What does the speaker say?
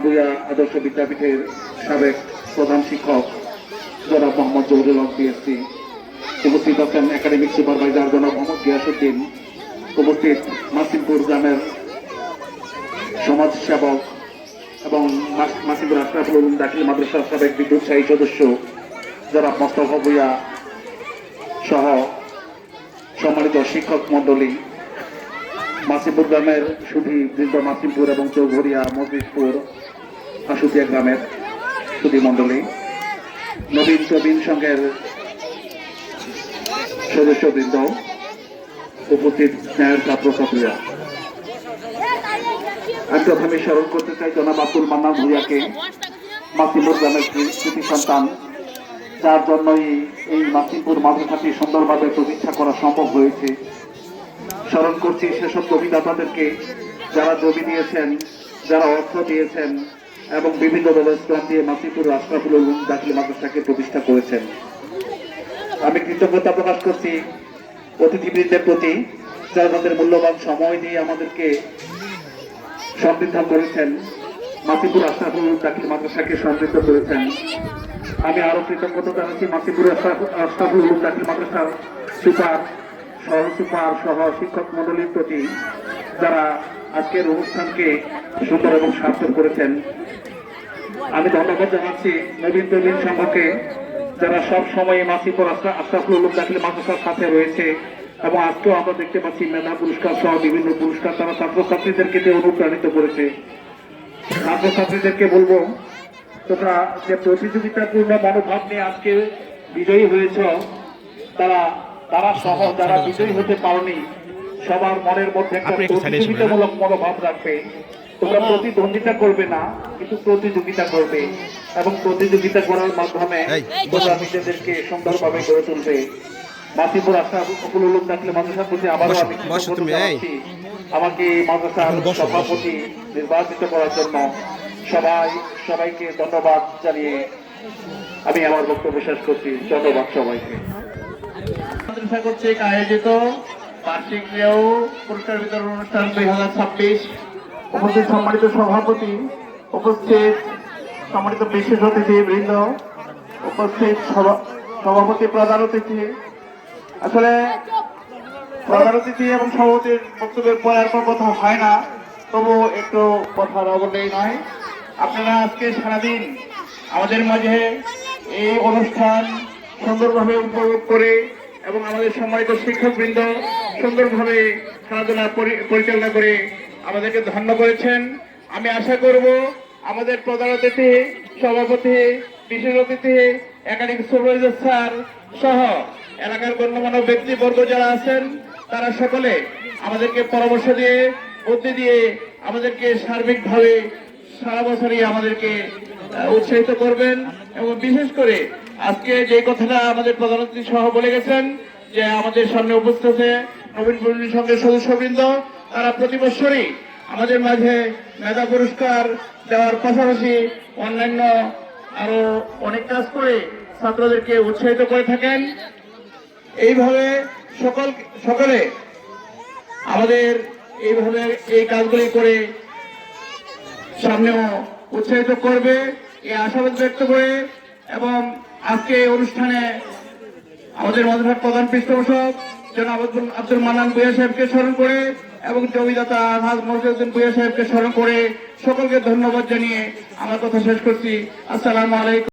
ভূঁইয়া আদর্শ বিদ্যাপীঠের সাবেক প্রধান শিক্ষক জনাব মোহাম্মদ জহুরুল হক পিএসসি, উপস্থিত আছেন একাডেমিক সুপারভাইজার জনাব মোহাম্মদ গিয়াসউদ্দিন, উপস্থিত মাসিমপুর গ্রামের সমাজ সেবক এবং মাসিমপুর আশরাফুল উলুম দাখিল মাদ্রাসার সাবেক বিদ্যুৎসাহী সদস্য জনাব মোস্তফা ভূঁইয়া সহ সম্মানিত শিক্ষক মন্ডলী, মাসিমপুর গ্রামের সুধী বৃন্দ, মাসিমপুর এবং চৌঘরিয়া মজলিশপুর আশুতিয়া গ্রামের সুধী মন্ডলী, নবীন প্রবীণ সংঘের সদস্যবৃন্দ, উপস্থিত ন্যায়ের ছাত্রছাত্রীরা, আমি প্রথমে স্মরণ করতে চাই জনাব আব্দুল মান্নান ভূঁইয়াকে, মাসিমপুর গ্রামের কৃতি সন্তান, যার জন্যই এই মাসিমপুর মাদ্রাসাটি সুন্দরভাবে প্রতিষ্ঠা করা সম্ভব হয়েছে। স্মরণ করছি সেসব জমিদাতাদেরকে যারা জমি দিয়েছেন, যারা অর্থ দিয়েছেন এবং বিভিন্ন দলের স্থান দিয়ে মাসিমপুর আশরাফুল উলুম দাখিল মাদ্রাসাকে প্রতিষ্ঠা করেছেন। আমি কৃতজ্ঞতা প্রকাশ করছি অতিথিবৃন্দের প্রতি, যারা তাদের মূল্যবান সময় দিয়ে আমাদেরকে সমৃদ্ধ করেছেন, মাসিমপুর আশরাফুল উলুম দাখিল মাদ্রাসাকে সমৃদ্ধ করেছেন। আমি আরো কৃতজ্ঞতা জানাচ্ছি মাসিমপুর আশরাফুল উলুম দাখিল মাদ্রাসার সুপার, সহ সুপার সহ শিক্ষক মন্ডলীর প্রতি, যারা আজকের অনুষ্ঠানকে সুন্দর এবং সার্থক করেছেন। আমি ধন্যবাদ জানাচ্ছি নবীন প্রবীণ সংঘকে, যারা সব সময় মাসিমপুর আশরাফুল উলুম দাখিল মাদ্রাসার সাথে রয়েছে এবং আজকেও আমরা দেখতে পাচ্ছি মেধা পুরস্কার সহ বিভিন্ন পুরস্কার তারা ছাত্রছাত্রীদেরকে অনুপ্রাণিত করেছে। ছাত্রছাত্রীদেরকে বলবো, তোমরা যে প্রতিযোগিতাপূর্ণ মনোভাব নিয়ে আজকে বিজয়ী হয়েছ, তারা সহ যারা বিজয়ী হতে পারোনি, সবার মনের মধ্যে একটা প্রতিযোগিতামূলক মনোভাব রাখবে। তোমরা প্রতিদ্বন্দ্বিতা করবে না, কিন্তু প্রতিযোগিতা করবে এবং প্রতিযোগিতা করার মাধ্যমে তোমরা নিজেদেরকে সুন্দরভাবে গড়ে তুলবে। মাসিমপুর আশরাফুল উলুম দাখিল মাদ্রাসার প্রতি আবারও আমি কৃতজ্ঞতা জানাচ্ছি আমাকে মাদ্রাসার সভাপতি নির্বাচিত করার জন্য। সবাইকে ধন্যবাদ জানিয়ে আমি আমার বক্তব্য শেষ করছি। ধন্যবাদ সবাইকে। মাদ্রাসা কর্তৃক আয়োজিত বার্ষিক পুরস্কার বিতরণ অনুষ্ঠান 2026, উপস্থিত সম্মানিত সভাপতি, উপস্থিত সম্মানিত বিশেষ অতিথি বৃন্দ, উপস্থিত সভাপতি, প্রধান অতিথি, আসলে প্রধান অতিথি এবং সভাপতির বক্তব্যের পরে আর কোনো কথা হয় না, তবু একটু কথার অবশ্যই নয়। আপনারা আজকে সারাদিন আমাদের মাঝে এই অনুষ্ঠান সুন্দরভাবে উপভোগ করে এবং আমাদের সম্মানিত শিক্ষকবৃন্দ সুন্দরভাবে খেলাধুলা পরিচালনা করে আমাদেরকে ধন্য করেছেন। আমি আশা করব আমাদের প্রধান অতিথি, সভাপতি, বিশেষ অতিথি, একাডেমিক সুপারভাইজার স্যার সহ এলাকার গণ্যমান্য ব্যক্তিবর্গ যারা আছেন, তারা সকলে আমাদেরকে পরামর্শ দিয়ে, বুদ্ধি দিয়ে আমাদেরকে সার্বিকভাবে সারা বছরই আমাদেরকে উৎসাহিত করবেন। এবং বিশেষ করে আজকে যে কথাটা আমাদের প্রধান অতিথি সহ বলে গেছেন, যে আমাদের সামনে উপস্থিত আছে নবীন প্রবীণ সংঘের সদস্যবৃন্দ, তারা প্রতি বছরই আমাদের মাঝে মেধা পুরস্কার দেওয়ার পাশাপাশি অন্যান্য আরো অনেক কাজ করে ছাত্রদেরকে উৎসাহিত করে থাকেন। এইভাবে সকলে আমাদের এইভাবে এই কাজগুলি করে সামনেও উৎসাহিত করবে এই আশাবাদ ব্যক্ত করে, এবং আজকে এই অনুষ্ঠানে আমাদের মাদ্রাসার প্রধান পৃষ্ঠপোষক জনাব আব্দুল মান্নান ভূঁইয়া সাহেবকে স্মরণ করে এবং জমিদাতা আলহাজ মহিউদ্দিন ভূঁইয়া সাহেবকে স্মরণ করে সকলকে ধন্যবাদ জানিয়ে আমার কথা শেষ করছি। আসসালামু আলাইকুম।